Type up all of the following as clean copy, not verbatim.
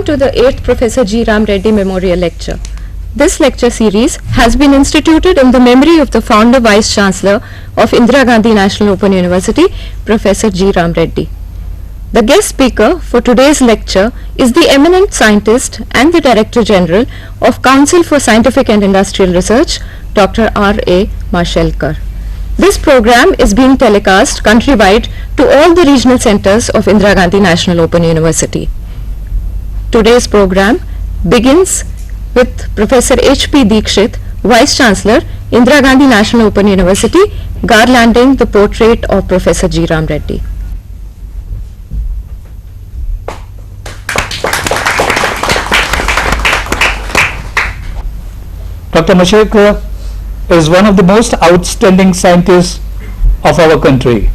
to the 8th Professor G. Ram Reddy Memorial Lecture. This lecture series has been instituted in the memory of the founder Vice Chancellor of Indira Gandhi National Open University, Professor G. Ram Reddy. The guest speaker for today's lecture is the eminent scientist and the Director General of Council for Scientific and Industrial Research, Dr. R.A. Mashelkar. This program is being telecast countrywide to all the regional centers of Indira Gandhi National Open University. Today's program begins with Professor H.P. Dikshit, Vice Chancellor, Indira Gandhi National Open University, garlanding the portrait of Professor G. Ram Reddy. Dr. Mashelkar is one of the most outstanding scientists of our country.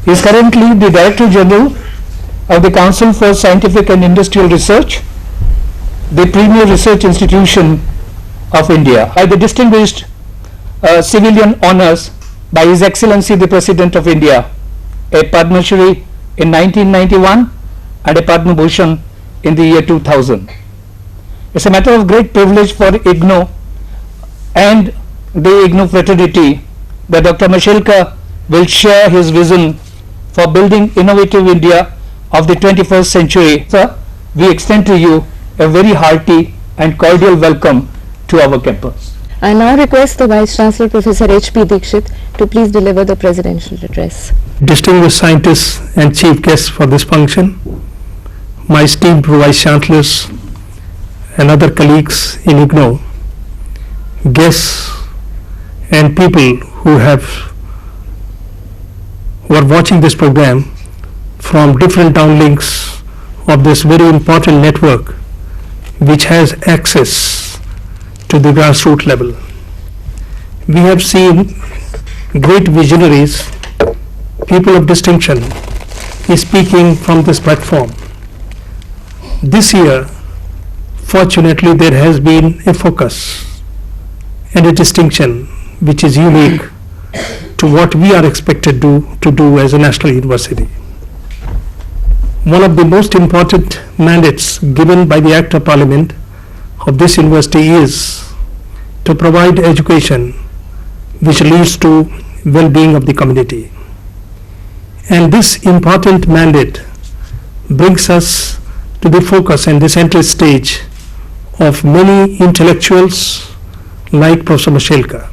He is currently the Director General of the Council for Scientific and Industrial Research, the premier research institution of India. By the distinguished civilian honors by His Excellency the President of India, a Padma Shri in 1991 and a Padma Bhushan in the year 2000. It's a matter of great privilege for IGNOU and the IGNOU fraternity that Dr. Mashelkar will share his vision for building innovative India of the 21st century. Sir, we extend to you a very hearty and cordial welcome to our campus. I now request the Vice Chancellor, Professor H.P. Dikshit, to please deliver the presidential address. Distinguished scientists and chief guests for this function, my esteemed Vice Chancellors and other colleagues in IGNOU, guests and people who are watching this program from different downlinks of this very important network which has access to the grassroots level. We have seen great visionaries, people of distinction, speaking from this platform. This year, fortunately, there has been a focus and a distinction which is unique to what we are expected to do as a national university. One of the most important mandates given by the Act of Parliament of this university is to provide education which leads to well-being of the community. And this important mandate brings us to the focus and the central stage of many intellectuals like Professor Mashelkar.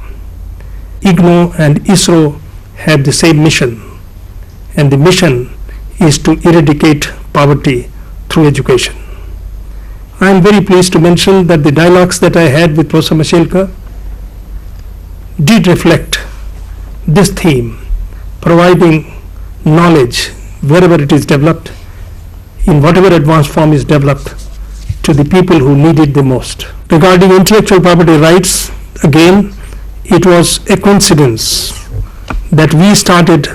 IGNOU and ISRO have the same mission, and the mission is to eradicate poverty through education. I am very pleased to mention that the dialogues that I had with Professor Mashelkar did reflect this theme, providing knowledge wherever it is developed, in whatever advanced form is developed, to the people who need it the most. Regarding intellectual property rights, again, it was a coincidence that we started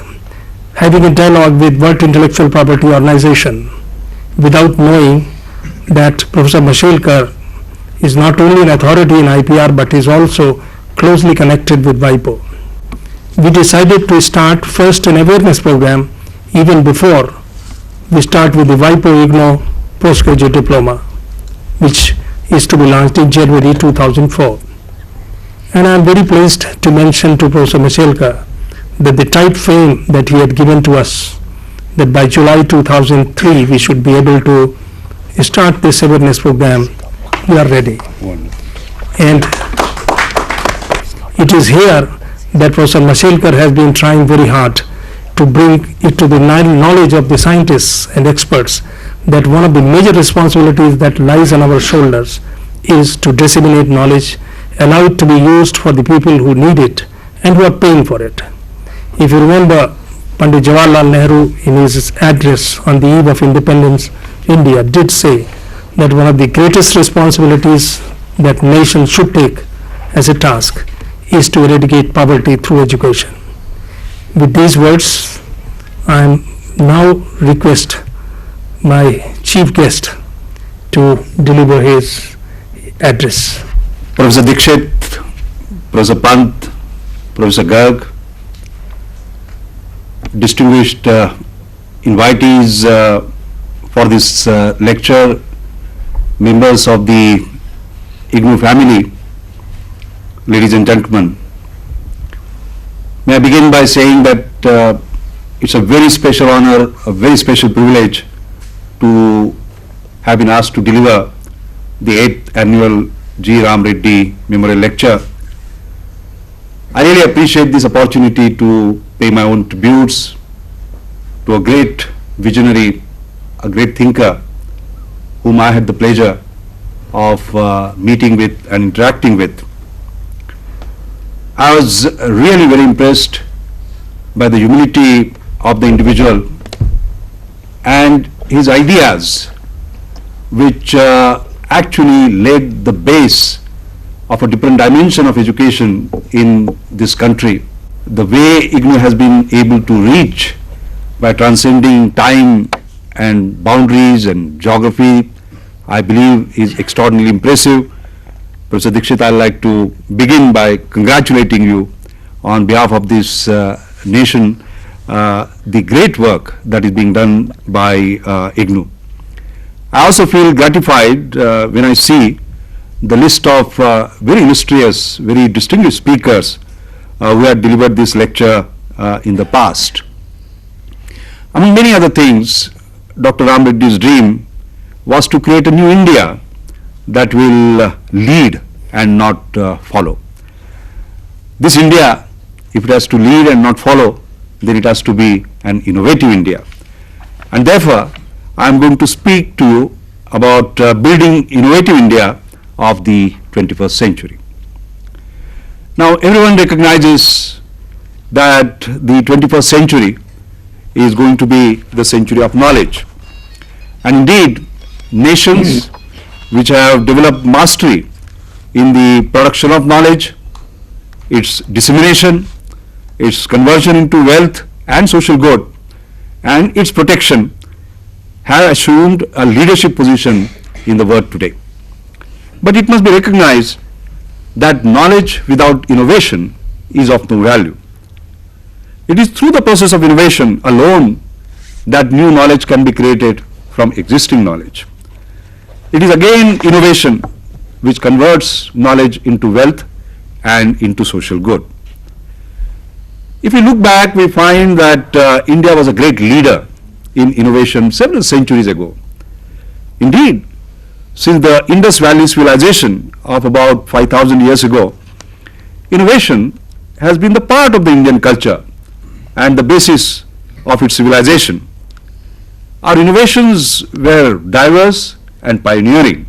having a dialogue with World Intellectual Property Organization without knowing that Professor Mashelkar is not only an authority in IPR but is also closely connected with WIPO. We decided to start first an awareness program even before we start with the WIPO IGNOU postgraduate diploma, which is to be launched in January 2004. And I am very pleased to mention to Professor Mashelkar that the time frame that he had given to us, that by July 2003 we should be able to start this awareness program, we are ready. And it is here that Professor Mashelkar has been trying very hard to bring it to the knowledge of the scientists and experts that one of the major responsibilities that lies on our shoulders is to disseminate knowledge, allow it to be used for the people who need it and who are paying for it. If you remember, Pandit Jawaharlal Nehru in his address on the eve of independence, India did say that one of the greatest responsibilities that nation should take as a task is to eradicate poverty through education. With these words, I now request my chief guest to deliver his address. Professor Dikshit, Professor Pant, Professor Garg, distinguished invitees for this lecture, members of the IGNOU family, ladies and gentlemen. May I begin by saying that it's a very special honor, a very special privilege to have been asked to deliver the 8th annual G. Ram Reddy Memorial Lecture. I really appreciate this opportunity to pay my own tributes to a great visionary, a great thinker, whom I had the pleasure of meeting with and interacting with. I was really very impressed by the humility of the individual and his ideas, which actually laid the base of a different dimension of education in this country. The way IGNOU has been able to reach by transcending time and boundaries and geography, I believe is extraordinarily impressive. Professor Dixit, I'd like to begin by congratulating you on behalf of this nation, the great work that is being done by IGNOU. I also feel gratified when I see the list of very illustrious, very distinguished speakers who had delivered this lecture in the past. Among many other things, Dr. Ram Reddy's dream was to create a new India that will lead and not follow. This India, if it has to lead and not follow, then it has to be an innovative India. And therefore, I am going to speak to you about building innovative India of the 21st century. Now, everyone recognizes that the 21st century is going to be the century of knowledge. And indeed, nations which have developed mastery in the production of knowledge, its dissemination, its conversion into wealth and social good, and its protection, have assumed a leadership position in the world today. But it must be recognized that knowledge without innovation is of no value. It is through the process of innovation alone that new knowledge can be created from existing knowledge. It is again innovation which converts knowledge into wealth and into social good. If we look back, we find that India was a great leader in innovation several centuries ago. Indeed, since the Indus Valley civilization of about 5,000 years ago, innovation has been the part of the Indian culture and the basis of its civilization. Our innovations were diverse and pioneering.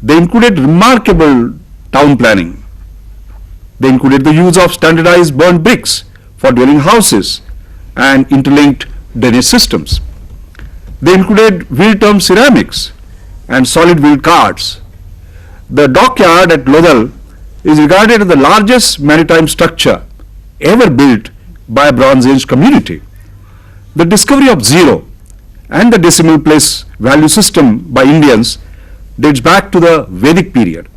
They included remarkable town planning. They included the use of standardized burnt bricks for dwelling houses and interlinked drainage systems. They included wheel-turn ceramics and solid wheel carts. The dockyard at Lodhal is regarded as the largest maritime structure ever built by a Bronze Age community. The discovery of zero and the decimal place value system by Indians dates back to the Vedic period.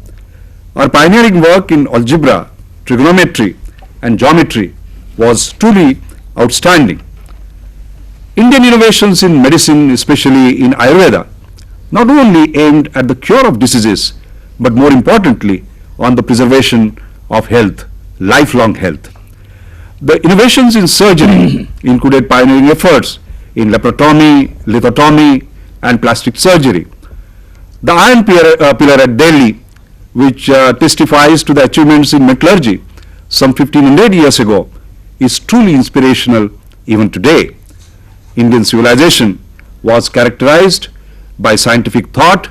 Our pioneering work in algebra, trigonometry and geometry was truly outstanding. Indian innovations in medicine, especially in Ayurveda, not only aimed at the cure of diseases, but more importantly on the preservation of health, lifelong health. The innovations in surgery included pioneering efforts in laparotomy, lithotomy and plastic surgery. The iron pillar at Delhi, which testifies to the achievements in metallurgy some 1500 years ago, is truly inspirational even today. Indian civilization was characterized by scientific thought,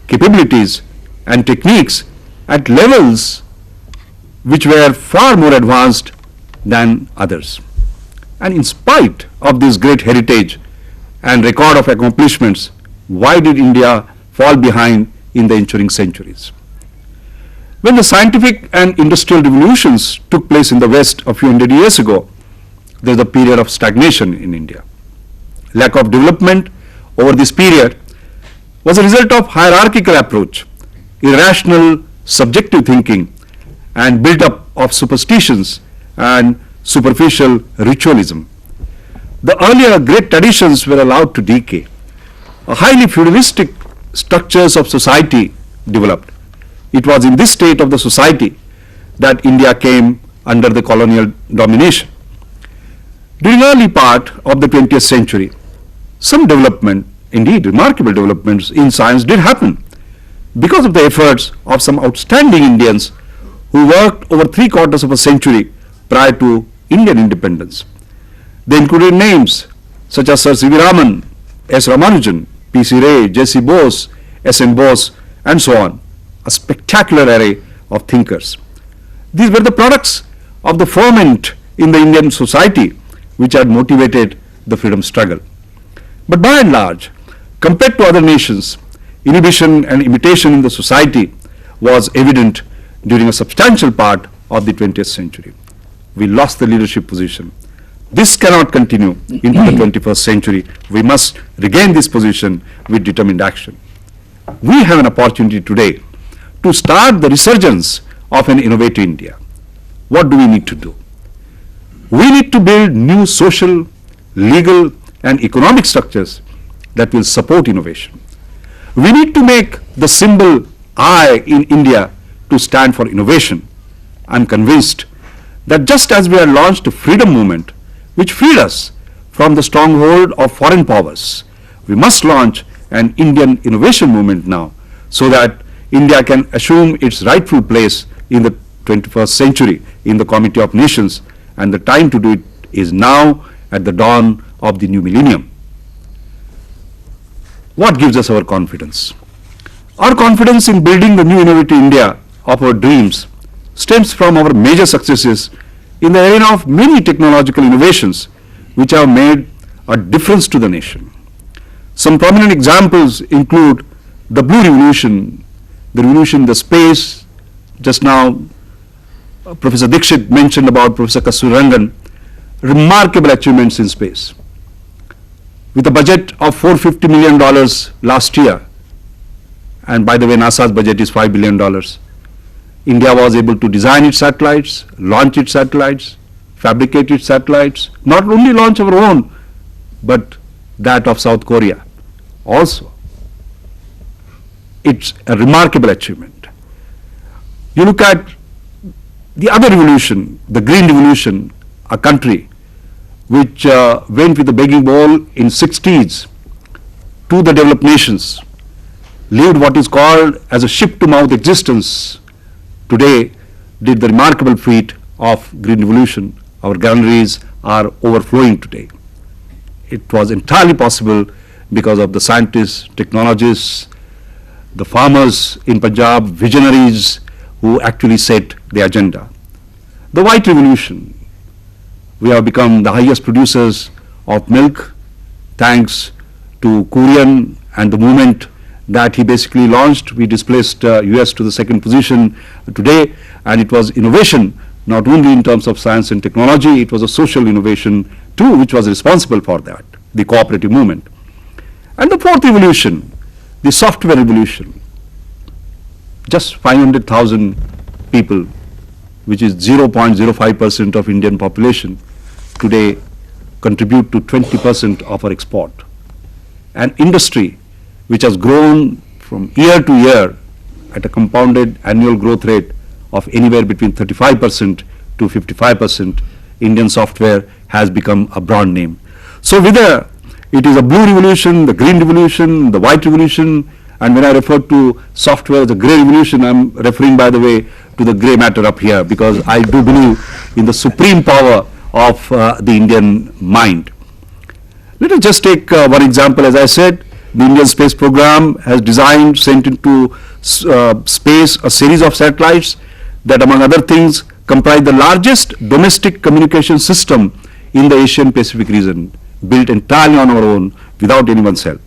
capabilities and techniques at levels which were far more advanced than others. And in spite of this great heritage and record of accomplishments, why did India fall behind in the ensuing centuries? When the scientific and industrial revolutions took place in the West a few hundred years ago, there was a period of stagnation in India. Lack of development over this period was a result of hierarchical approach, irrational subjective thinking and build-up of superstitions and superficial ritualism. The earlier great traditions were allowed to decay. a highly feudalistic structures of society developed. It was in this state of the society that India came under the colonial domination. During early part of the 20th century, some development, indeed remarkable developments in science did happen because of the efforts of some outstanding Indians who worked over 3/4 of a century prior to Indian independence. They included names such as Sir C.V. Raman, S. Ramanujan, P.C. Ray, J.C. Bose, S.N. Bose, and so on, a spectacular array of thinkers. These were the products of the ferment in the Indian society which had motivated the freedom struggle. But by and large, compared to other nations, inhibition and imitation in the society was evident during a substantial part of the 20th century. We lost the leadership position. This cannot continue into the 21st century. We must regain this position with determined action. We have an opportunity today to start the resurgence of an innovative India. What do we need to do? We need to build new social, legal, and economic structures that will support innovation. We need to make the symbol I in India to stand for innovation. I am convinced that just as we had launched a freedom movement which freed us from the stronghold of foreign powers, we must launch an Indian innovation movement now so that India can assume its rightful place in the 21st century in the Community of Nations, and the time to do it is now at the dawn of the new millennium. What gives us our confidence? Our confidence in building the new innovative India of our dreams stems from our major successes in the arena of many technological innovations which have made a difference to the nation. Some prominent examples include the Blue Revolution, the revolution in the space. Just now, Professor Dixit mentioned about Professor Kasturirangan, remarkable achievements in space. With a budget of $450 million last year, and by the way, NASA's budget is $5 billion, India was able to design its satellites, launch its satellites, fabricate its satellites, not only launch our own, but that of South Korea also. It's a remarkable achievement. You look at the other revolution, the Green Revolution, a country which went with the begging bowl in 60s to the developed nations, lived what is called as a ship-to-mouth existence, today did the remarkable feat of Green Revolution. Our granaries are overflowing today. It was entirely possible because of the scientists, technologists, the farmers in Punjab, visionaries who actually set the agenda. The White Revolution, we have become the highest producers of milk thanks to Kurian and the movement that he basically launched. We displaced US to the second position today, and it was innovation not only in terms of science and technology, it was a social innovation too which was responsible for that, the cooperative movement. And the fourth revolution, the software revolution, just 500,000 people, which is 0.05% of Indian population, today contribute to 20% of our export. An industry which has grown from year to year at a compounded annual growth rate of anywhere between 35% to 55%, Indian software has become a brand name. So whether it is a blue revolution, the green revolution, the white revolution, and when I refer to software as a grey revolution, I am referring, by the way, to the grey matter up here, because I do believe in the supreme power of the Indian mind. Let us just take one example. As I said, the Indian space program has designed, sent into space a series of satellites that, among other things, comprise the largest domestic communication system in the Asian Pacific region, built entirely on our own without anyone's help.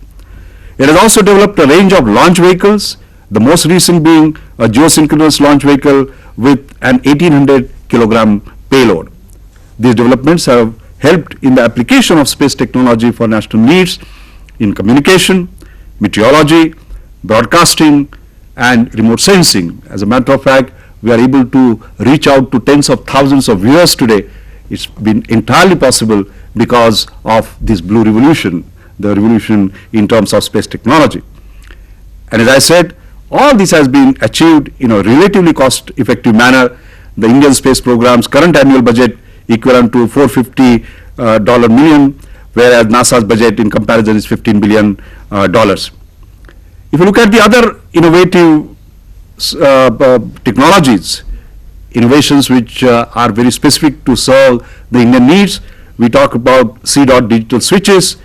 It has also developed a range of launch vehicles, the most recent being a geosynchronous launch vehicle with an 1800 kilogram payload. These developments have helped in the application of space technology for national needs in communication, meteorology, broadcasting, and remote sensing. As a matter of fact, we are able to reach out to tens of thousands of viewers today. It's been entirely possible because of this blue revolution the revolution in terms of space technology. And as I said, all this has been achieved in a relatively cost-effective manner. The Indian space program's current annual budget equivalent to $450 million, whereas NASA's budget in comparison is $15 billion. If you look at the other innovative technologies, innovations which are very specific to serve the Indian needs, we talk about C-dot digital switches,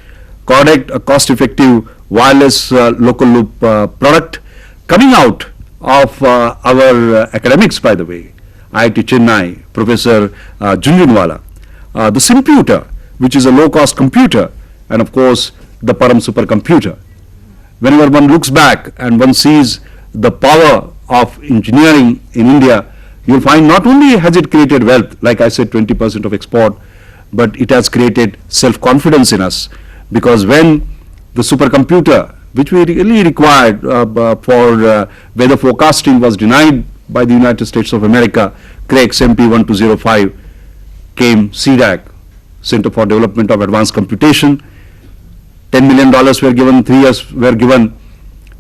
Cordect, a cost-effective wireless local loop product coming out of our academics, by the way, IIT Chennai, Professor Jhunjhunwala. The Simputer, which is a low-cost computer, and of course the Param supercomputer. Whenever one looks back and one sees the power of engineering in India, you'll find not only has it created wealth, like I said, 20% of export, but it has created self-confidence in us, because when the supercomputer, which we really required for weather forecasting, was denied by the United States of America, Craig's MP1205, came CDAC, Center for Development of Advanced Computation. $10 million were given, 3 years were given,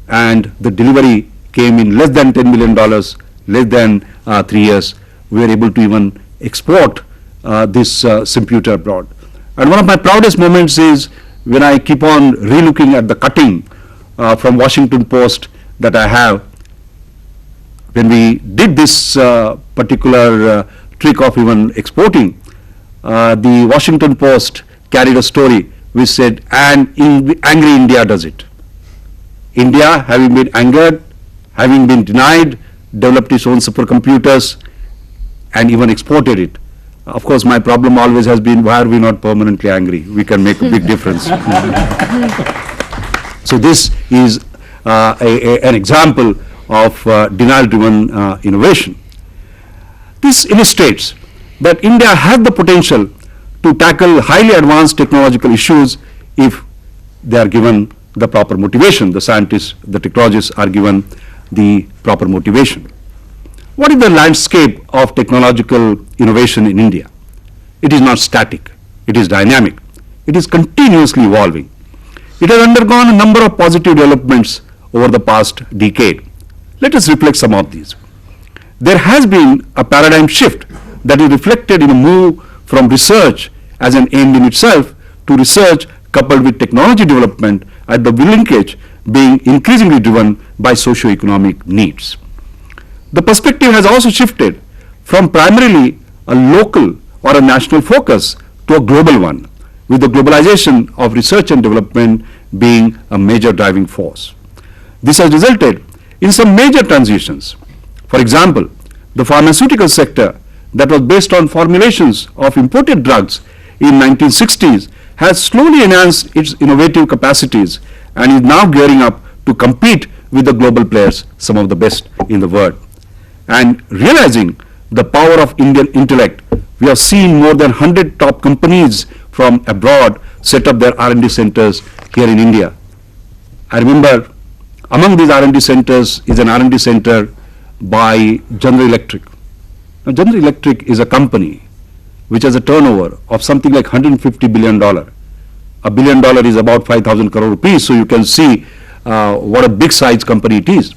and the delivery came in less than $10 million, less than 3 years. We were able to even export this Simputer abroad. And one of my proudest moments is when I keep on relooking at the cutting from Washington Post that I have. When we did this particular trick of even exporting, the Washington Post carried a story which said, and angry India does it. India, having been angered, having been denied, developed its own supercomputers and even exported it. Of course, my problem always has been, why are we not permanently angry? We can make a big difference. So this is an example of denial-driven innovation. This illustrates that India has the potential to tackle highly advanced technological issues if they are given the proper motivation. The scientists, the technologists are given the proper motivation. What is the landscape of technological innovation in India? It is not static, it is dynamic, it is continuously evolving. It has undergone a number of positive developments over the past decade. Let us reflect some of these. There has been a paradigm shift that is reflected in a move from research as an end in itself to research coupled with technology development at the linkage being increasingly driven by socio-economic needs. The perspective has also shifted from primarily a local or a national focus to a global one, with the globalization of research and development being a major driving force. This has resulted in some major transitions. For example, the pharmaceutical sector that was based on formulations of imported drugs in 1960s has slowly enhanced its innovative capacities and is now gearing up to compete with the global players, some of the best in the world. And realizing the power of Indian intellect, we have seen more than 100 top companies from abroad set up their R&D centers here in India. I remember among these R&D centers is an R&D center by General Electric. Now, General Electric is a company which has a turnover of something like $150 billion. $1 billion is about 5,000 crore rupees, so you can see what a big size company it is.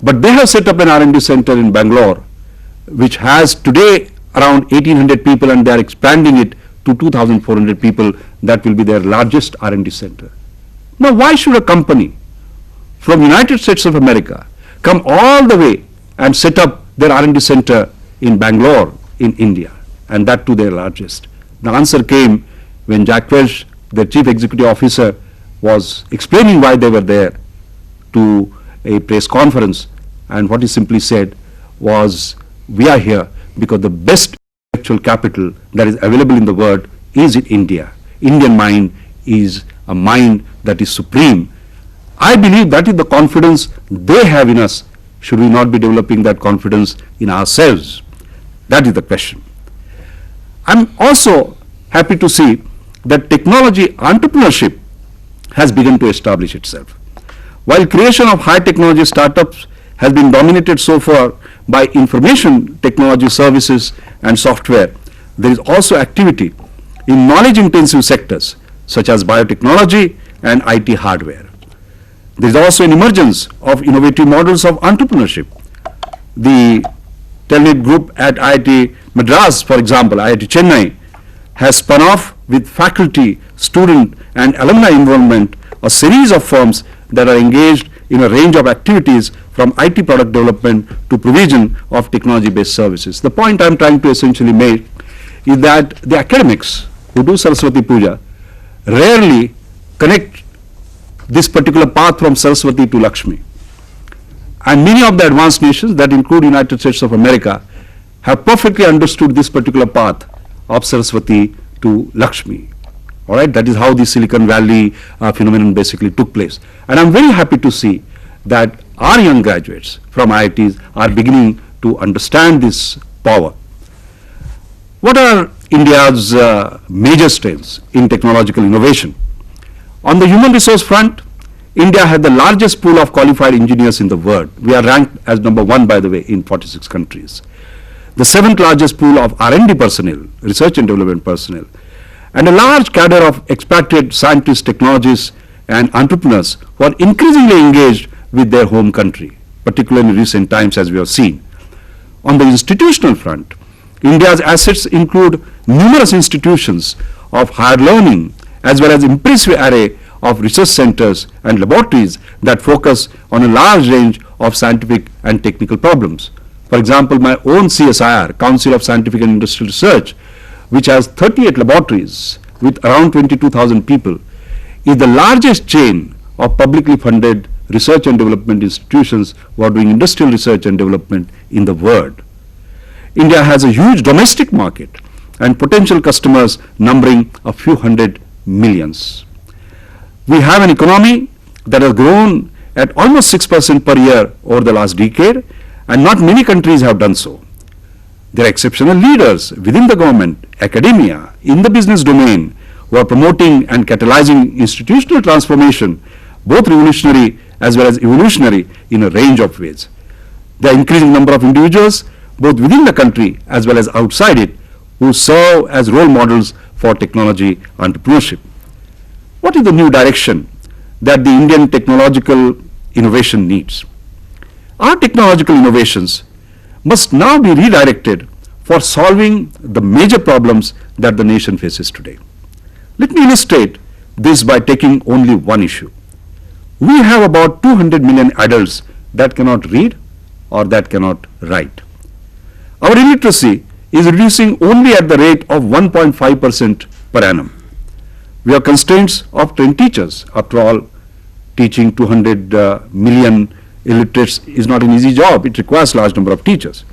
But they have set up an R&D center in Bangalore, which has today around 1,800 people, and they are expanding it to 2,400 people. That will be their largest R&D center. Now, why should a company from United States of America come all the way and set up their R&D center in Bangalore in India, and that to their largest? The answer came when Jack Welch, the chief executive officer, was explaining why they were there to a press conference, and what he simply said was, we are here because the best intellectual capital that is available in the world is in India. Indian mind is a mind that is supreme. I believe that is the confidence they have in us. Should we not be developing that confidence in ourselves? That is the question. I'm also happy to see that technology entrepreneurship has begun to establish itself. While creation of high technology startups has been dominated so far by information technology services and software, there is also activity in knowledge intensive sectors such as biotechnology and IT hardware. There is also an emergence of innovative models of entrepreneurship. The Telnet Group at IIT Madras, for example, IIT Chennai, has spun off with faculty, student and alumni involvement a series of firms that are engaged in a range of activities from IT product development to provision of technology-based services. The point I am trying to essentially make is that the academics who do Saraswati Puja rarely connect this particular path from Saraswati to Lakshmi. And many of the advanced nations that include United States of America have perfectly understood this particular path of Saraswati to Lakshmi. All right, that is how the Silicon Valley phenomenon basically took place. And I'm very happy to see that our young graduates from IITs are beginning to understand this power. What are India's major strengths in technological innovation? On the human resource front, India has the largest pool of qualified engineers in the world. We are ranked as number 1, by the way, in 46 countries. The 7th largest pool of R&D personnel, research and development personnel, and a large cadre of expatriate scientists, technologists, and entrepreneurs who are increasingly engaged with their home country, particularly in recent times, as we have seen. On the institutional front, India's assets include numerous institutions of higher learning, as well as impressive array of research centers and laboratories that focus on a large range of scientific and technical problems. For example, my own CSIR, Council of Scientific and Industrial Research, which has 38 laboratories with around 22,000 people, is the largest chain of publicly funded research and development institutions who are doing industrial research and development in the world. India has a huge domestic market and potential customers numbering a few hundred millions. We have an economy that has grown at almost 6% per year over the last decade, and not many countries have done so. There are exceptional leaders within the government, academia, in the business domain who are promoting and catalyzing institutional transformation, both revolutionary as well as evolutionary, in a range of ways. There are increasing number of individuals, both within the country as well as outside it, who serve as role models for technology entrepreneurship. What is the new direction that the Indian technological innovation needs? Our technological innovations must now be redirected for solving the major problems that the nation faces today. Let me illustrate this by taking only one issue. We have about 200 million adults that cannot read or that cannot write. Our illiteracy is reducing only at the rate of 1.5% per annum. We have constraints of trained teachers. After all, teaching 200 million illiterates is not an easy job. It requires large number of teachers.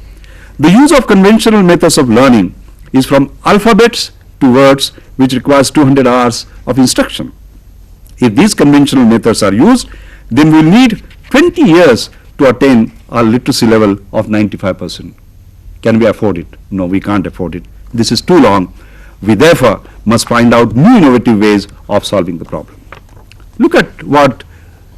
The use of conventional methods of learning is from alphabets to words, which requires 200 hours of instruction. If these conventional methods are used, then we will need 20 years to attain our literacy level of 95%. Can we afford it? No, we can't afford it. This is too long. We therefore must find out new innovative ways of solving the problem. Look at what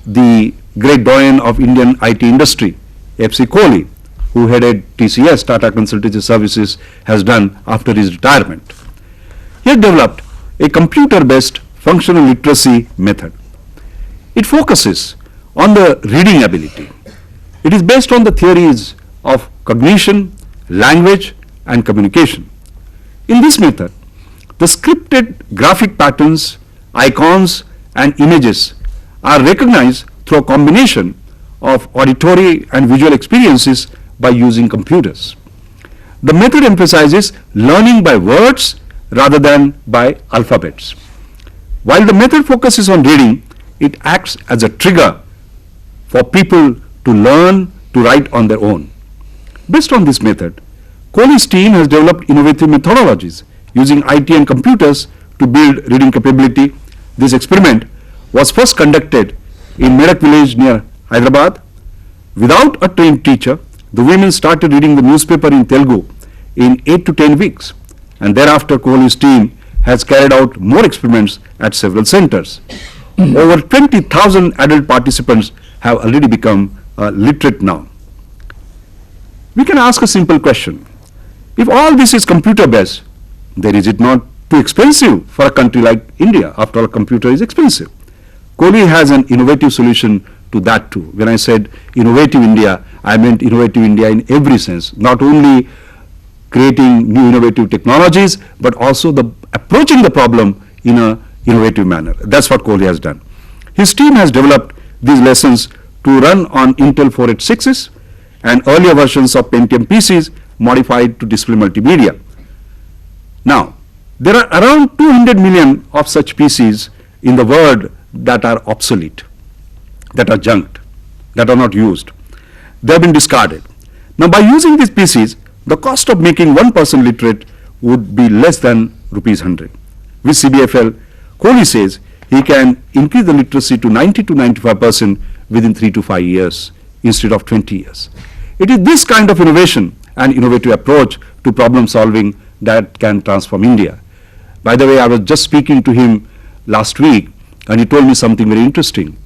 the great doyen of Indian IT industry, F.C. Kohli, who headed TCS, Tata Consultancy Services, has done after his retirement. He has developed a computer-based functional literacy method. It focuses on the reading ability. It is based on the theories of cognition, language, and communication. In this method, the scripted graphic patterns, icons, and images are recognized through a combination of auditory and visual experiences by using computers. The method emphasizes learning by words rather than by alphabets. While the method focuses on reading, it acts as a trigger for people to learn to write on their own. Based on this method, Kohli's team has developed innovative methodologies using IT and computers to build reading capability. This experiment was first conducted in Medak village near Hyderabad. Without a trained teacher, the women started reading the newspaper in Telugu in 8 to 10 weeks, and thereafter Kohli's team has carried out more experiments at several centers. Over 20,000 adult participants have already become literate now. We can ask a simple question. If all this is computer based, then is it not too expensive for a country like India? After all, a computer is expensive. Kohli has an innovative solution to that too. When I said innovative India, I meant innovative India in every sense, not only creating new innovative technologies, but also approaching the problem in a innovative manner. That's what Kohli has done. His team has developed these lessons to run on Intel 486s and earlier versions of Pentium PCs modified to display multimedia. Now, there are around 200 million of such PCs in the world that are obsolete, that are junked, that are not used. They have been discarded. Now, by using these PCs, the cost of making one person literate would be less than rupees 100. With CBFL, Kohli says he can increase the literacy to 90 to 95% within 3 to 5 years instead of 20 years. It is this kind of innovation and innovative approach to problem solving that can transform India. By the way, I was just speaking to him last week and he told me something very interesting.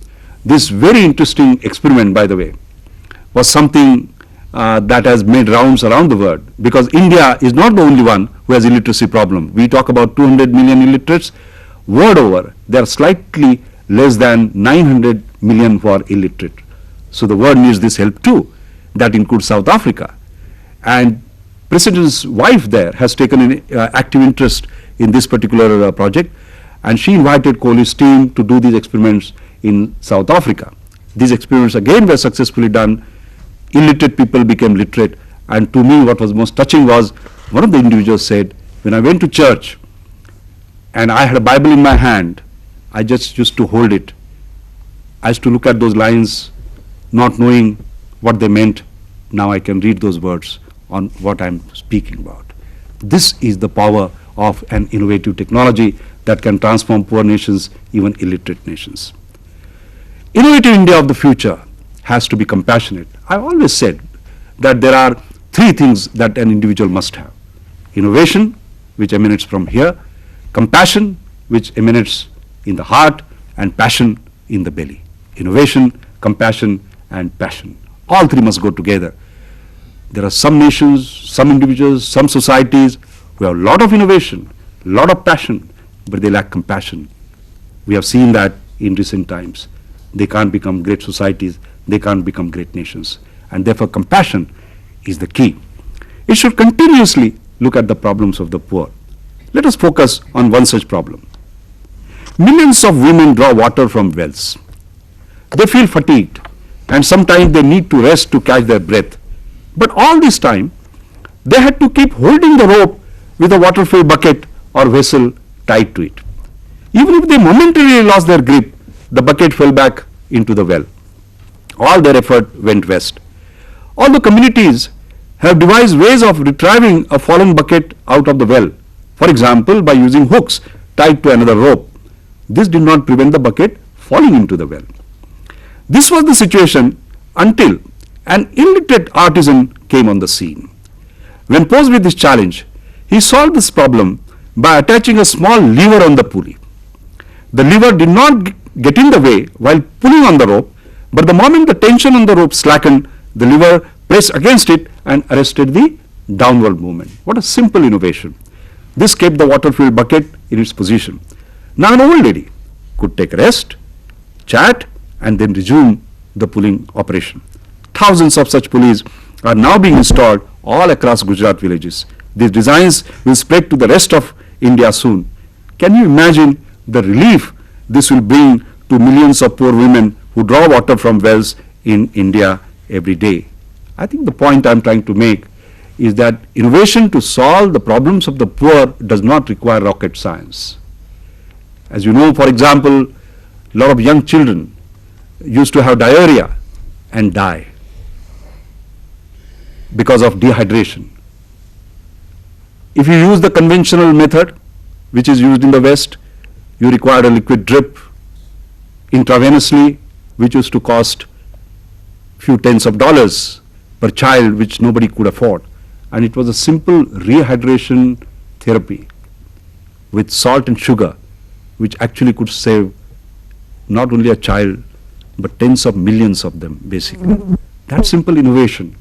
This very interesting experiment, by the way, was something that has made rounds around the world, because India is not the only one who has illiteracy problem. We talk about 200 million illiterates. World over, there are slightly less than 900 million who are illiterate. So the world needs this help too. That includes South Africa. And President's wife there has taken an active interest in this particular project, and she invited Kohli's team to do these experiments in South Africa. These experiments again were successfully done. Illiterate people became literate, and to me what was most touching was one of the individuals said, when I went to church and I had a Bible in my hand, I just used to hold it. I used to look at those lines not knowing what they meant. Now I can read those words on what I'm speaking about. This is the power of an innovative technology that can transform poor nations, even illiterate nations. Innovative India of the future has to be compassionate. I've always said that there are 3 things that an individual must have: innovation, which emanates from here; compassion, which emanates in the heart; and passion in the belly. Innovation, compassion, and passion. All 3 must go together. There are some nations, some individuals, some societies who have a lot of innovation, a lot of passion, but they lack compassion. We have seen that in recent times. They can't become great societies, they can't become great nations. And therefore compassion is the key. It should continuously look at the problems of the poor. Let us focus on one such problem. Millions of women draw water from wells. They feel fatigued and sometimes they need to rest to catch their breath. But all this time, they had to keep holding the rope with a water-filled bucket or vessel tied to it. Even if they momentarily lost their grip, the bucket fell back into the well. All their effort went waste. Although communities have devised ways of retrieving a fallen bucket out of the well, for example, by using hooks tied to another rope, this did not prevent the bucket falling into the well. This was the situation until an illiterate artisan came on the scene. When posed with this challenge, he solved this problem by attaching a small lever on the pulley. The lever did not get in the way while pulling on the rope, but the moment the tension on the rope slackened, the lever pressed against it and arrested the downward movement. What a simple innovation. This kept the water-filled bucket in its position. Now an old lady could take a rest, chat, and then resume the pulling operation. Thousands of such pulleys are now being installed all across Gujarat villages. These designs will spread to the rest of India soon. Can you imagine the relief this will bring to millions of poor women who draw water from wells in India every day? I think the point I'm trying to make is that innovation to solve the problems of the poor does not require rocket science. As you know, for example, a lot of young children used to have diarrhea and die because of dehydration. If you use the conventional method, which is used in the West, you require a liquid drip intravenously, which used to cost few tens of dollars per child, which nobody could afford. And it was a simple rehydration therapy with salt and sugar, which actually could save not only a child, but tens of millions of them, basically. That simple innovation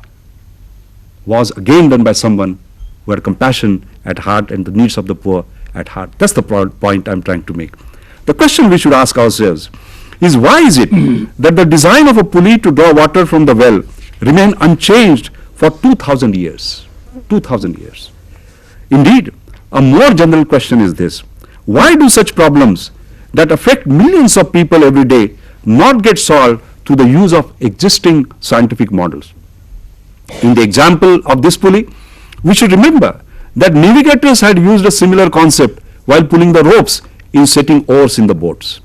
was again done by someone who had compassion at heart and the needs of the poor at heart. That's the point I'm trying to make. The question we should ask ourselves is why is it that the design of a pulley to draw water from the well remain unchanged for 2000 years? 2000 years. Indeed, a more general question is this: why do such problems that affect millions of people every day not get solved through the use of existing scientific models? In the example of this pulley, we should remember that navigators had used a similar concept while pulling the ropes in setting oars in the boats.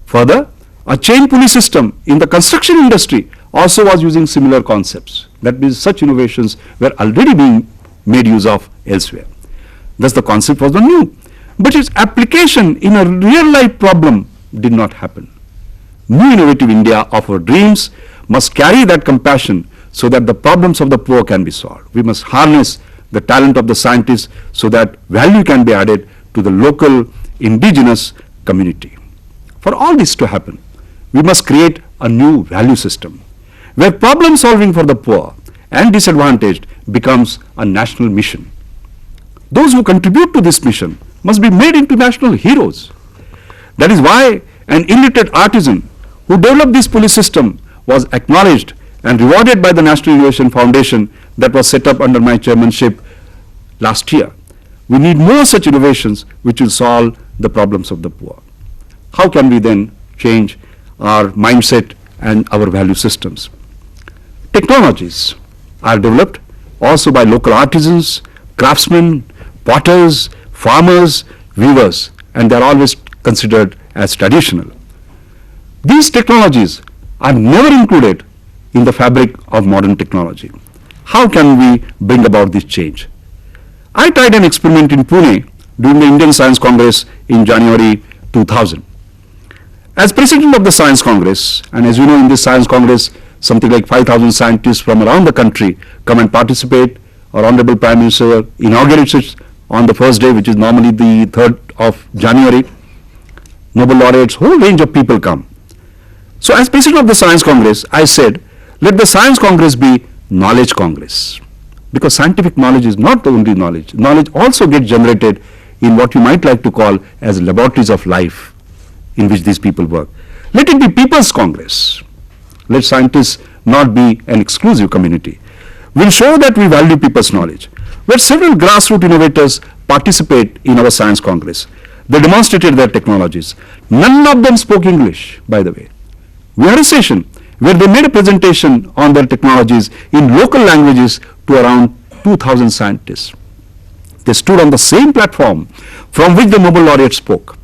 Further, a chain pulley system in the construction industry also was using similar concepts. That means such innovations were already being made use of elsewhere. Thus the concept was not new, but its application in a real life problem did not happen. New innovative India of our dreams must carry that compassion so that the problems of the poor can be solved. We must harness the talent of the scientists so that value can be added to the local indigenous community. For all this to happen, we must create a new value system where problem solving for the poor and disadvantaged becomes a national mission. Those who contribute to this mission must be made into national heroes. That is why an illiterate artisan who developed this pulley system was acknowledged and rewarded by the National Innovation Foundation that was set up under my chairmanship last year. We need more such innovations which will solve the problems of the poor. How can we then change our mindset and our value systems? Technologies are developed also by local artisans, craftsmen, potters, farmers, weavers, and they are always considered as traditional. These technologies are never included in the fabric of modern technology. How can we bring about this change? I tried an experiment in Pune during the Indian Science Congress in January 2000. As president of the Science Congress, and as you know, in this Science Congress, something like 5,000 scientists from around the country come and participate. Our Honorable Prime Minister inaugurates it on the first day, which is normally the 3rd of January. Nobel laureates, whole range of people come. So as president of the Science Congress, I said, let the Science Congress be Knowledge Congress. Because scientific knowledge is not the only knowledge. Knowledge also gets generated in what you might like to call as laboratories of life in which these people work. Let it be People's Congress. Let scientists not be an exclusive community. We'll show that we value people's knowledge. Where several grassroots innovators participate in our Science Congress. They demonstrated their technologies. None of them spoke English, by the way. We had a session where they made a presentation on their technologies in local languages to around 2,000 scientists. They stood on the same platform from which the Nobel laureates spoke.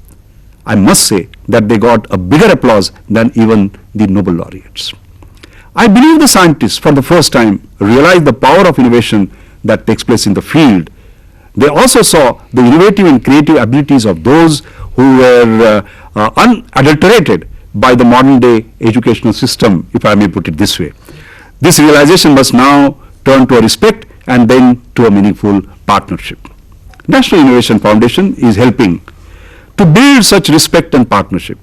I must say that they got a bigger applause than even the Nobel laureates. I believe the scientists for the first time realized the power of innovation that takes place in the field. They also saw the innovative and creative abilities of those who were unadulterated by the modern day educational system, if I may put it this way. This realization must now turn to a respect and then to a meaningful partnership. National Innovation Foundation is helping to build such respect and partnership.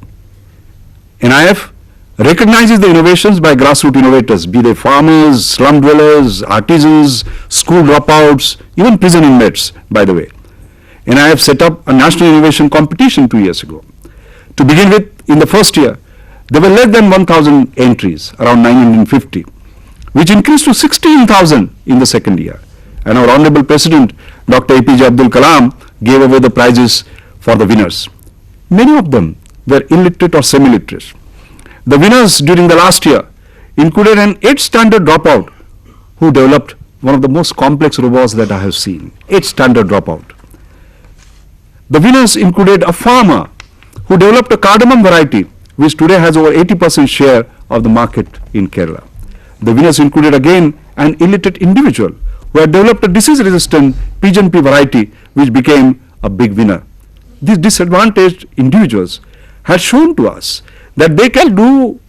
NIF recognizes the innovations by grassroots innovators, be they farmers, slum dwellers, artisans, school dropouts, even prison inmates, by the way. NIF set up a national innovation competition 2 years ago. To begin with, in the first year, there were less than 1,000 entries, around 950, which increased to 16,000 in the second year. And our Honorable President, Dr. APJ Abdul Kalam, gave away the prizes for the winners. Many of them were illiterate or semi-literate. The winners during the last year included an 8th standard dropout who developed one of the most complex robots that I have seen, 8th standard dropout. The winners included a farmer who developed a cardamom variety which today has over 80% share of the market in Kerala. The winners included again an illiterate individual who had developed a disease-resistant pigeon pea variety which became a big winner. These disadvantaged individuals had shown to us that they can do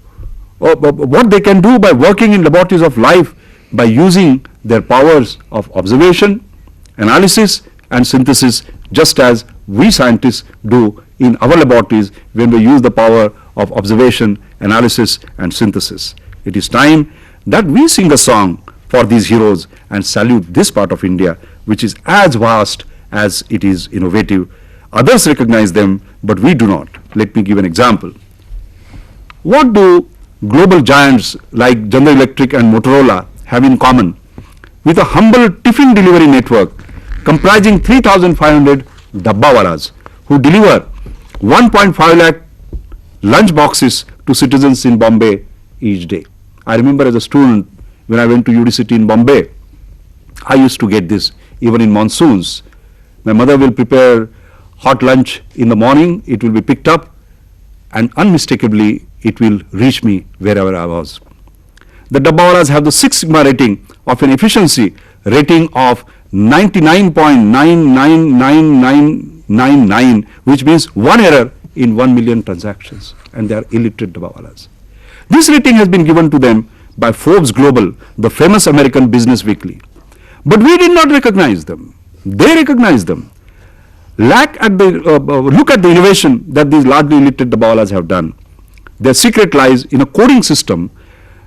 what they can do by working in laboratories of life by using their powers of observation, analysis and synthesis, just as we scientists do in our laboratories when we use the power of observation, analysis and synthesis. It is time that we sing a song for these heroes and salute this part of India which is as vast as it is innovative. Others recognize them, but we do not. Let me give an example. What do global giants like General Electric and Motorola have in common with a humble tiffin delivery network comprising 3,500 dabbawalas who deliver 1.5 lakh lunch boxes to citizens in Bombay each day? I remember as a student when I went to UD City in Bombay, I used to get this even in monsoons. My mother will prepare hot lunch in the morning, it will be picked up, and unmistakably it will reach me wherever I was. The dabbawalas have the Six Sigma rating of an efficiency rating of 99.999999, which means one error in 1 million transactions, and they are illiterate dabbawalas. This rating has been given to them by Forbes Global, the famous American business weekly. But we did not recognize them. They recognized them. Look at the innovation that these largely illiterate dabbawalas have done. Their secret lies in a coding system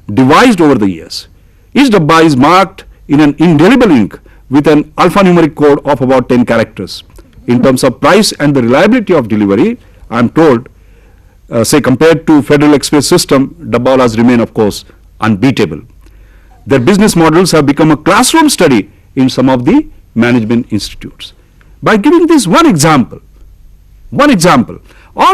devised over the years. Each dabba is marked in an indelible ink with an alphanumeric code of about 10 characters. In terms of price and the reliability of delivery, I am told, say compared to Federal Express system, dabbawalas remain of course unbeatable. Their business models have become a classroom study in some of the management institutes. By giving this one example, all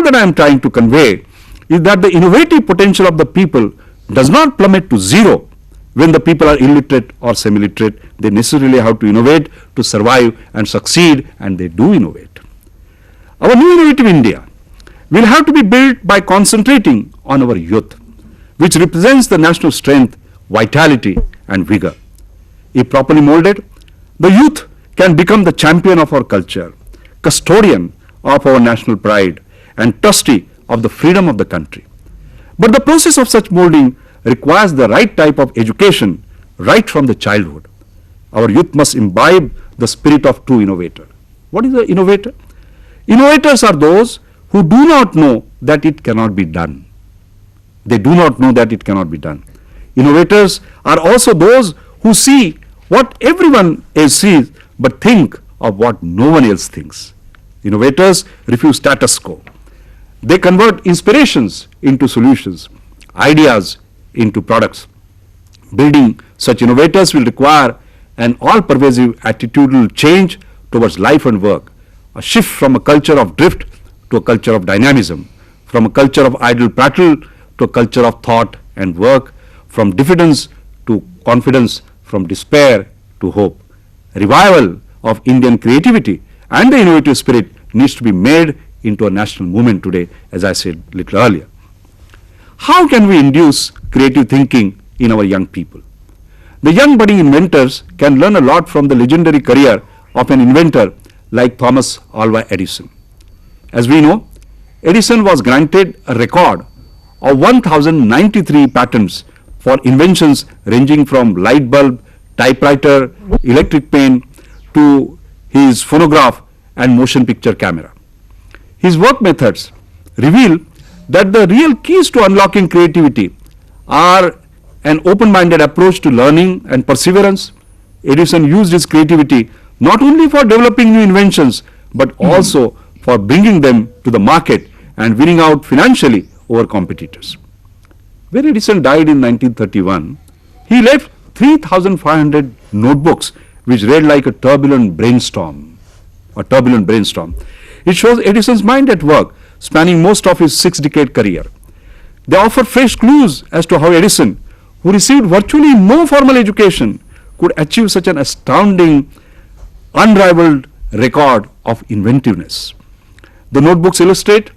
that I am trying to convey is that the innovative potential of the people does not plummet to zero when the people are illiterate or semi-literate. They necessarily have to innovate to survive and succeed, and they do innovate. Our new innovative India will have to be built by concentrating on our youth, which represents the national strength, vitality and vigor. If properly molded, the youth can become the champion of our culture, custodian of our national pride, and trustee of the freedom of the country. But the process of such molding requires the right type of education right from the childhood. Our youth must imbibe the spirit of true innovator. What is an innovator? Innovators are those who do not know that it cannot be done. They do not know that it cannot be done. Innovators are also those who see what everyone else sees but think of what no one else thinks. Innovators refuse status quo. They convert inspirations into solutions, ideas into products. Building such innovators will require an all-pervasive attitudinal change towards life and work, a shift from a culture of drift to a culture of dynamism, from a culture of idle prattle to a culture of thought and work, from diffidence to confidence, from despair to hope. Revival of Indian creativity and the innovative spirit needs to be made into a national movement today, as I said a little earlier. How can we induce creative thinking in our young people? The young budding inventors can learn a lot from the legendary career of an inventor like Thomas Alva Edison. As we know, Edison was granted a record of 1,093 patents for inventions ranging from light bulb, typewriter, electric pen to his phonograph and motion picture camera. His work methods reveal that the real keys to unlocking creativity are an open-minded approach to learning and perseverance. Edison used his creativity not only for developing new inventions but also for bringing them to the market and winning out financially over competitors. When Edison died in 1931, he left 3,500 notebooks which read like a turbulent brainstorm. It shows Edison's mind at work, spanning most of his 6-decade career. They offer fresh clues as to how Edison, who received virtually no formal education, could achieve such an astounding, unrivaled record of inventiveness. The notebooks illustrate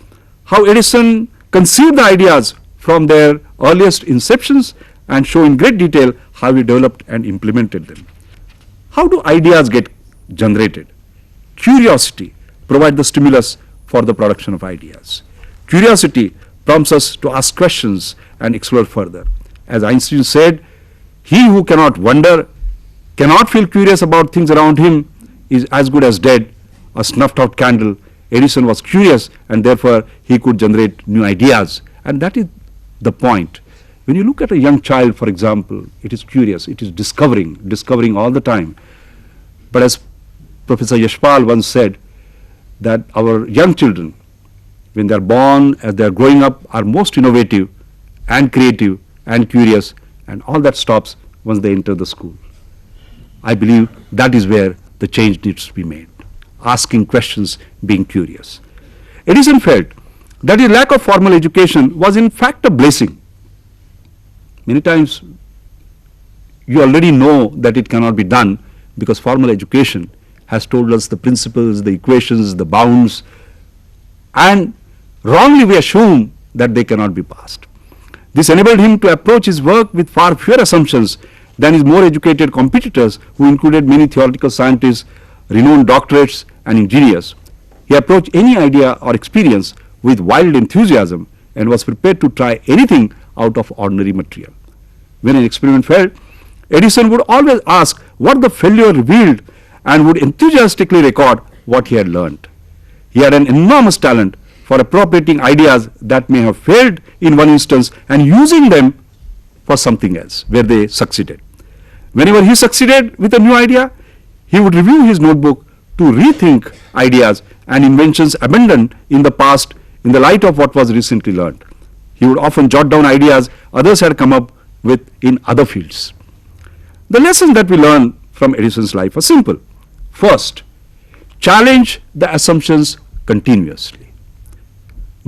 how Edison conceived the ideas from their earliest inceptions and show in great detail how he developed and implemented them. How do ideas get generated? Curiosity provides the stimulus for the production of ideas. Curiosity prompts us to ask questions and explore further. As Einstein said, he who cannot wonder, cannot feel curious about things around him is as good as dead, a snuffed out candle. Edison was curious and therefore he could generate new ideas, and that is the point. When you look at a young child, for example, it is curious, it is discovering all the time. But as Professor Yashpal once said, that our young children, when they are born, as they are growing up, are most innovative and creative and curious, and all that stops once they enter the school. I believe that is where the change needs to be made. Asking questions, being curious. Edison felt that his lack of formal education was in fact a blessing. Many times you already know that it cannot be done because formal education has told us the principles, the equations, the bounds, and wrongly we assume that they cannot be passed. This enabled him to approach his work with far fewer assumptions than his more educated competitors, who included many theoretical scientists, renowned doctorates and engineers. He approached any idea or experience with wild enthusiasm and was prepared to try anything out of ordinary material. When an experiment failed, Edison would always ask what the failure revealed and would enthusiastically record what he had learned. He had an enormous talent for appropriating ideas that may have failed in one instance and using them for something else where they succeeded. Whenever he succeeded with a new idea, he would review his notebook to rethink ideas and inventions abandoned in the past in the light of what was recently learned. He would often jot down ideas others had come up with in other fields. The lessons that we learn from Edison's life are simple. First, challenge the assumptions continuously.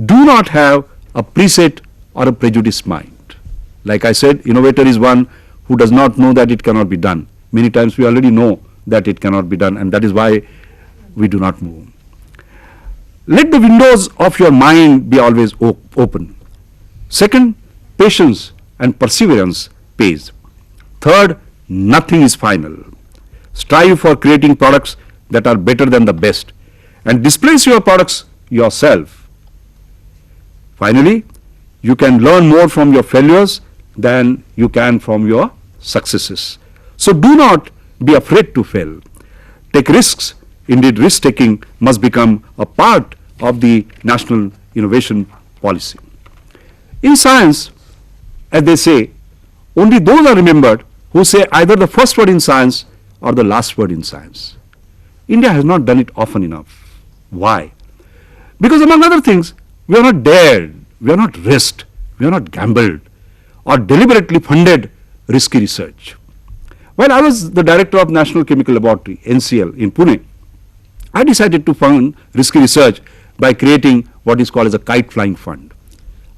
Do not have a preset or a prejudiced mind. Like I said, innovator is one who does not know that it cannot be done. Many times we already know that it cannot be done, and that is why we do not move. Let the windows of your mind be always open. Second, patience and perseverance pays. Third, nothing is final. Strive for creating products that are better than the best and displace your products yourself. Finally, you can learn more from your failures than you can from your successes. So do not be afraid to fail. Take risks. Indeed, risk-taking must become a part of the national innovation policy. In science, as they say, only those are remembered who say either the first word in science or the last word in science. India has not done it often enough. Why? Because among other things, we are not dared, we are not risked, we are not gambled or deliberately funded risky research. While I was the director of National Chemical Laboratory, NCL, in Pune, I decided to fund risky research by creating what is called as a kite flying fund.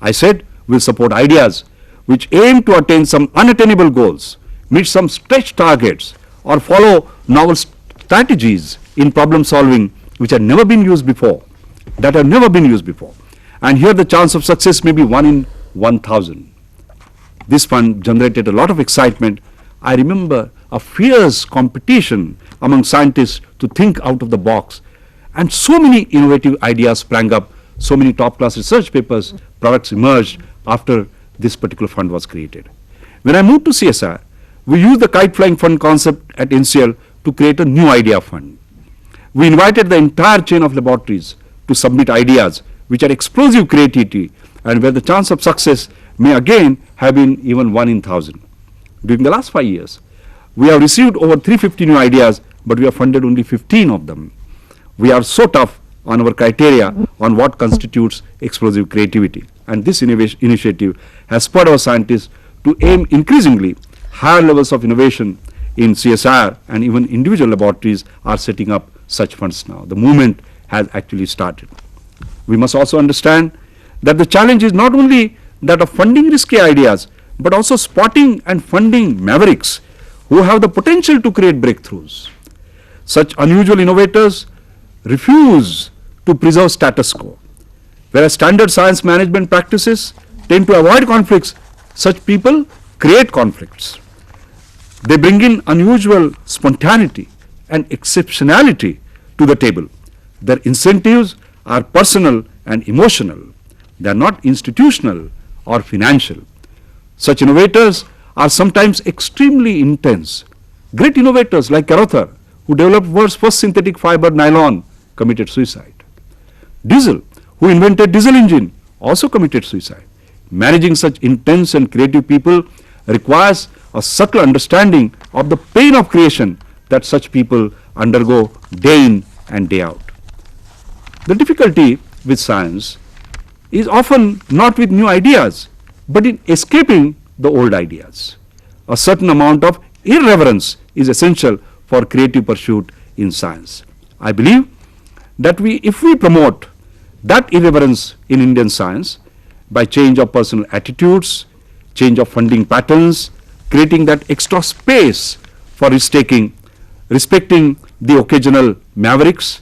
I said we'll support ideas which aim to attain some unattainable goals, meet some stretch targets, or follow novel strategies in problem solving which have never been used before, And here the chance of success may be 1 in 1,000. This fund generated a lot of excitement. I remember a fierce competition among scientists to think out of the box, and so many innovative ideas sprang up, so many top-class research papers, products emerged after this particular fund was created. When I moved to CSR, we used the kite flying fund concept at NCL to create a new idea fund. We invited the entire chain of laboratories to submit ideas which had explosive creativity and where the chance of success may again have been even 1 in 1,000. During the last 5 years, we have received over 350 new ideas, but we have funded only 15 of them. We are so tough on our criteria on what constitutes explosive creativity, and this initiative has spurred our scientists to aim increasingly higher levels of innovation in CSR, and even individual laboratories are setting up such funds now. The movement has actually started. We must also understand that the challenge is not only that of funding risky ideas, but also spotting and funding mavericks who have the potential to create breakthroughs. Such unusual innovators refuse to preserve status quo. Whereas standard science management practices tend to avoid conflicts, such people create conflicts. They bring in unusual spontaneity and exceptionality to the table. Their incentives are personal and emotional. They are not institutional or financial. Such innovators are sometimes extremely intense. Great innovators like Carothers, who developed world's first synthetic fiber nylon, committed suicide. Diesel, who invented diesel engine, also committed suicide. Managing such intense and creative people requires a subtle understanding of the pain of creation that such people undergo day in and day out. The difficulty with science is often not with new ideas, but in escaping the old ideas. A certain amount of irreverence is essential for creative pursuit in science. I believe that if we promote that irreverence in Indian science by change of personal attitudes, change of funding patterns, creating that extra space for risk-taking, respecting the occasional mavericks,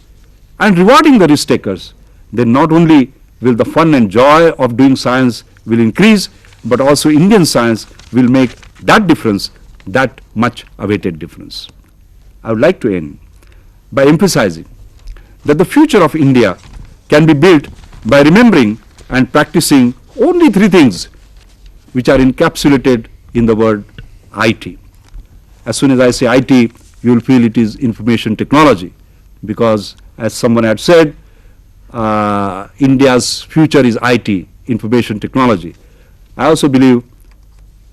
and rewarding the risk-takers, then not only will the fun and joy of doing science will increase, but also Indian science will make that difference, that much awaited difference. I would like to end by emphasizing that the future of India can be built by remembering and practicing only three things which are encapsulated in the word IT. As soon as I say IT, you will feel it is information technology, because as someone had said, India's future is IT, information technology. I also believe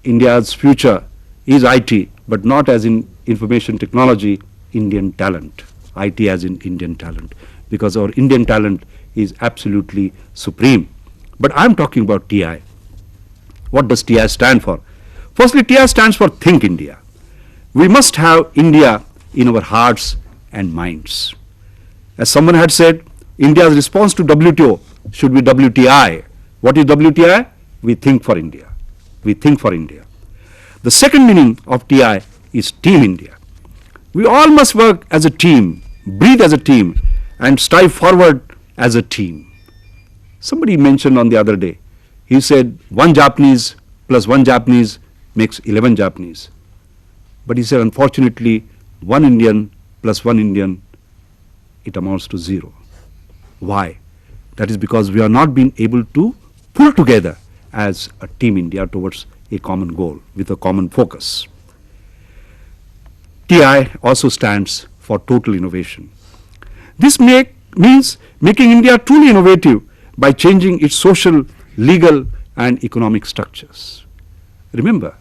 India's future is IT, but not as in information technology, Indian talent. IT as in Indian talent, because our Indian talent is absolutely supreme. But I am talking about TI. What does TI stand for? Firstly, TI stands for Think India. We must have India in our hearts and minds. As someone had said, India's response to WTO should be WTI. What is WTI? We think for India. We think for India. The second meaning of TI is Team India. We all must work as a team, breathe as a team, and strive forward as a team. Somebody mentioned on the other day, he said 1 Japanese plus 1 Japanese makes 11 Japanese. But he said, unfortunately, 1 Indian plus 1 Indian, it amounts to 0. Why? That is because we are not being able to pull together as a Team India towards a common goal with a common focus. TI also stands for total innovation. This means making India truly innovative by changing its social, legal and economic structures. Remember,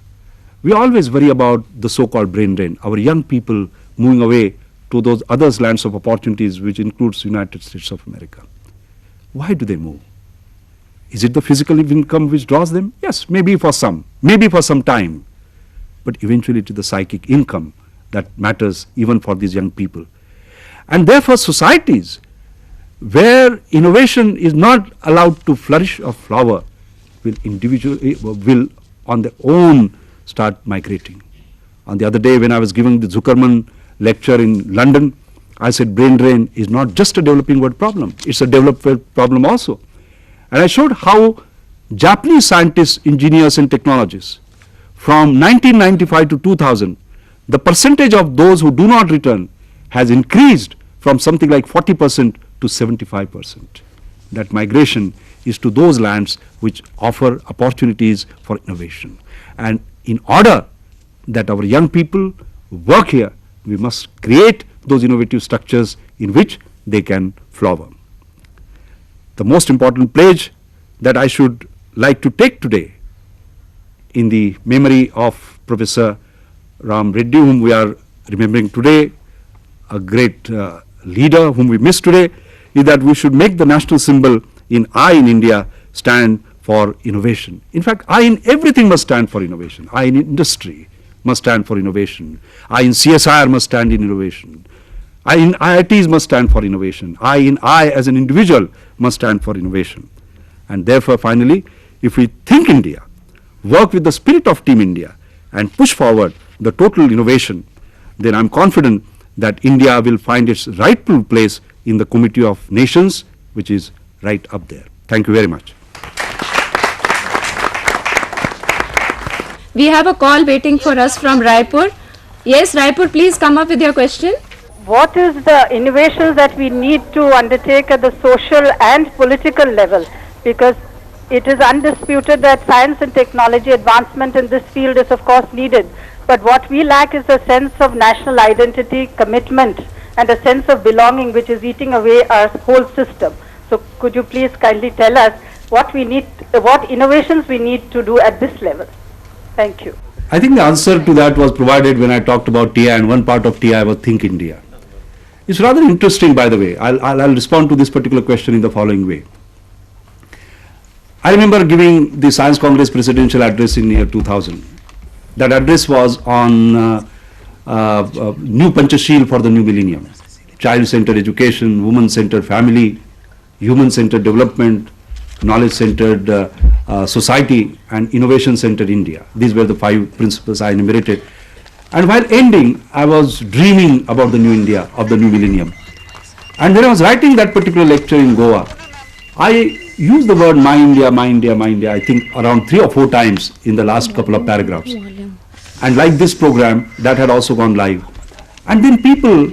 we always worry about the so-called brain drain, our young people moving away to those other lands of opportunities, which includes United States of America. Why do they move? Is it the physical income which draws them? Yes, maybe for some time, but eventually it is the psychic income that matters even for these young people. And therefore societies where innovation is not allowed to flourish or flower will on their own start migrating. On the other day when I was giving the Zuckerman lecture in London, I said brain drain is not just a developing world problem, it's a developed world problem also. And I showed how Japanese scientists, engineers and technologists from 1995 to 2000, the percentage of those who do not return has increased from something like 40% to 75%. That migration is to those lands which offer opportunities for innovation. And in order that our young people work here, we must create those innovative structures in which they can flower. The most important pledge that I should like to take today in the memory of Professor Ram Reddy, whom we are remembering today, a great leader whom we miss today, is that we should make the national symbol in I in India stand for innovation. In fact, I in everything must stand for innovation. I in industry must stand for innovation. I in CSIR must stand in innovation. I in IITs must stand for innovation. I as an individual must stand for innovation. And therefore, finally, if we think India, work with the spirit of Team India and push forward the total innovation, then I am confident that India will find its rightful place in the Committee of Nations, which is right up there. Thank you very much. We have a call waiting for us from Raipur. Yes, Raipur, please come up with your question. What is the innovations that we need to undertake at the social and political level? Because it is undisputed that science and technology advancement in this field is of course needed. But what we lack is a sense of national identity, commitment, and a sense of belonging which is eating away our whole system. So could you please kindly tell us what innovations we need to do at this level? Thank you. I think the answer to that was provided when I talked about TI, and one part of TI was Think India. It's rather interesting, by the way. I'll respond to this particular question in the following way. I remember giving the Science Congress presidential address in year 2000. That address was on new Panchasheel for the new millennium. Child-centered education, woman-centered family, human-centered development, knowledge-centered society, and innovation-centered India. These were the 5 principles I enumerated. And while ending, I was dreaming about the new India, of the new millennium. And when I was writing that particular lecture in Goa, I used the word my India, my India, my India, I think around 3 or 4 times in the last couple of paragraphs. And like this program, that had also gone live. And then people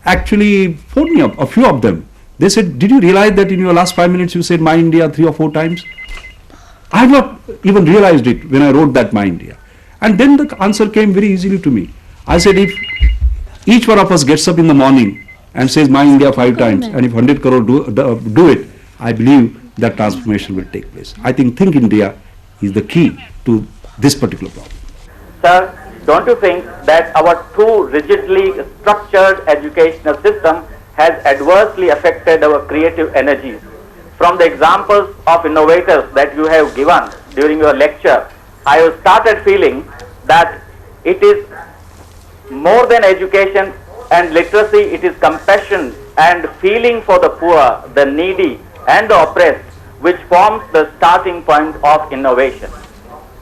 actually phoned me up, a few of them. They said, did you realize that in your last 5 minutes you said my India 3 or 4 times? I had not even realized it when I wrote that my India. And then the answer came very easily to me. I said, if each one of us gets up in the morning and says my India 5 times, and if 100 crore do it, I believe that transformation will take place. I think India is the key to this particular problem. Sir, don't you think that our too rigidly structured educational system has adversely affected our creative energies? From the examples of innovators that you have given during your lecture, I have started feeling that it is more than education and literacy, it is compassion and feeling for the poor, the needy and the oppressed, which forms the starting point of innovation.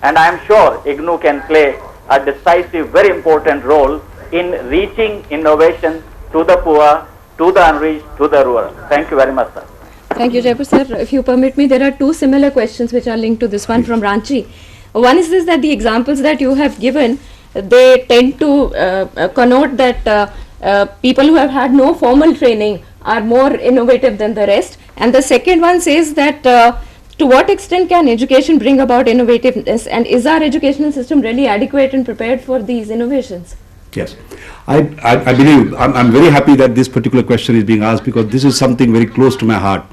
And I am sure IGNOU can play a decisive, very important role in reaching innovation to the poor, to the unreached, to the rural. Thank you very much, sir. Thank you, Jaipur sir. If you permit me, there are 2 similar questions which are linked to this one from Ranchi. One is this, that the examples that you have given, they tend to connote that people who have had no formal training are more innovative than the rest. And the second one says that to what extent can education bring about innovativeness, and is our educational system really adequate and prepared for these innovations? Yes, I believe, I'm very happy that this particular question is being asked, because this is something very close to my heart.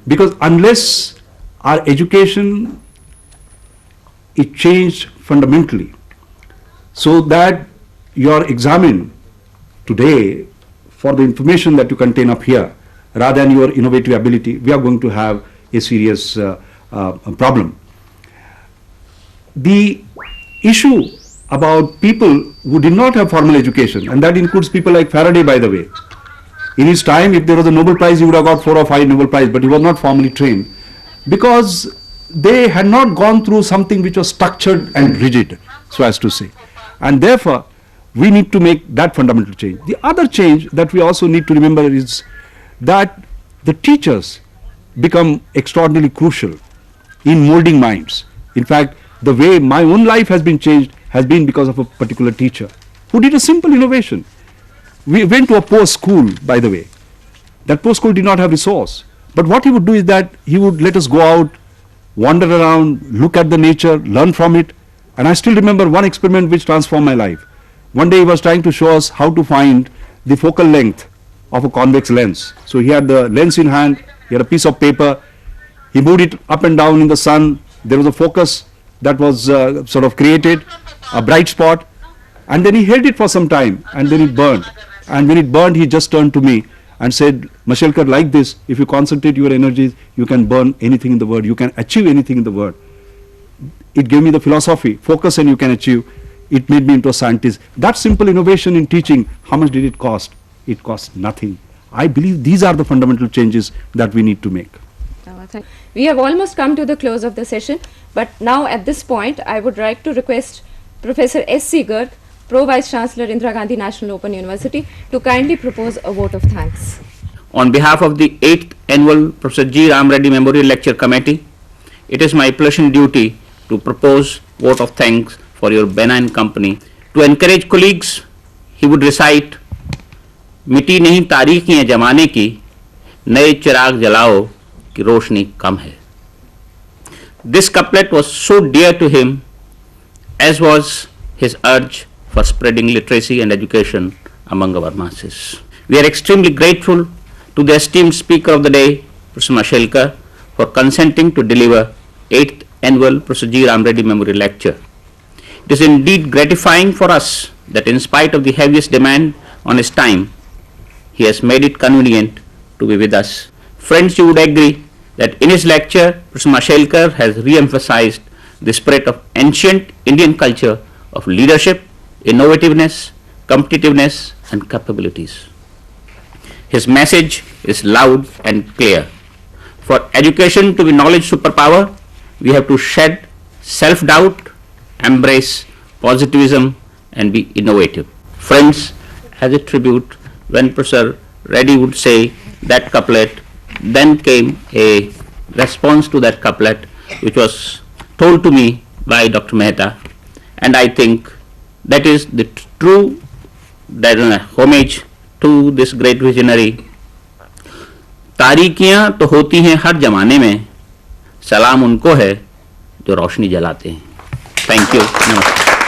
Because unless our education is changed fundamentally, so that you are examined today for the information that you contain up here, rather than your innovative ability, we are going to have a serious problem. The issue about people who did not have formal education, and that includes people like Faraday, by the way. In his time, if there was a Nobel Prize, he would have got 4 or 5 Nobel Prize, but he was not formally trained, because they had not gone through something which was structured and rigid, so as to say. And therefore, we need to make that fundamental change. The other change that we also need to remember is that the teachers become extraordinarily crucial in molding minds. In fact, the way my own life has been changed has been because of a particular teacher who did a simple innovation. We went to a poor school, by the way. That poor school did not have resource. But what he would do is that he would let us go out, wander around, look at the nature, learn from it. And I still remember one experiment which transformed my life. One day he was trying to show us how to find the focal length of a convex lens. So he had the lens in hand, he had a piece of paper, he moved it up and down in the sun, there was a focus that was sort of created, a bright spot, and then he held it for some time, and then it burned. And when it burned, he just turned to me and said, Mashelkar, like this, if you concentrate your energies, you can burn anything in the world, you can achieve anything in the world. It gave me the philosophy, focus and you can achieve. It made me into a scientist. That simple innovation in teaching, how much did it cost? It cost nothing. I believe these are the fundamental changes that we need to make. We have almost come to the close of the session, but now at this point, I would like to request Professor S.C. Garg, Pro Vice Chancellor, Indira Gandhi National Open University, to kindly propose a vote of thanks. On behalf of the 8th Annual Professor G. Ram Reddy Memorial Lecture Committee, it is my pleasure and duty to propose vote of thanks for your benign company. To encourage colleagues, he would recite, मिटी नहीं तारीखियाँ जमाने की, नए चिराग जलाओ कि रोशनी कम है. This couplet was so dear to him, as was his urge for spreading literacy and education among our masses. We are extremely grateful to the esteemed speaker of the day, Professor Mashelkar, for consenting to deliver 8th Annual Professor G. Ram Reddy Memorial Lecture. It is indeed gratifying for us that in spite of the heaviest demand on his time, he has made it convenient to be with us. Friends, you would agree that in his lecture, Professor Mashelkar has re-emphasized the spirit of ancient Indian culture of leadership, innovativeness, competitiveness, and capabilities. His message is loud and clear. For education to be knowledge superpower, we have to shed self-doubt, embrace positivism, and be innovative. Friends, as a tribute, when Professor Reddy would say that couplet, then came a response to that couplet which was told to me by Dr. Mehta, and I think that is the true homage to this great visionary. तारीकियां तो होती हैं हर जमाने में, सलाम उनको है जो रोशनी जलाते हैं. Thank you. नमस्कार.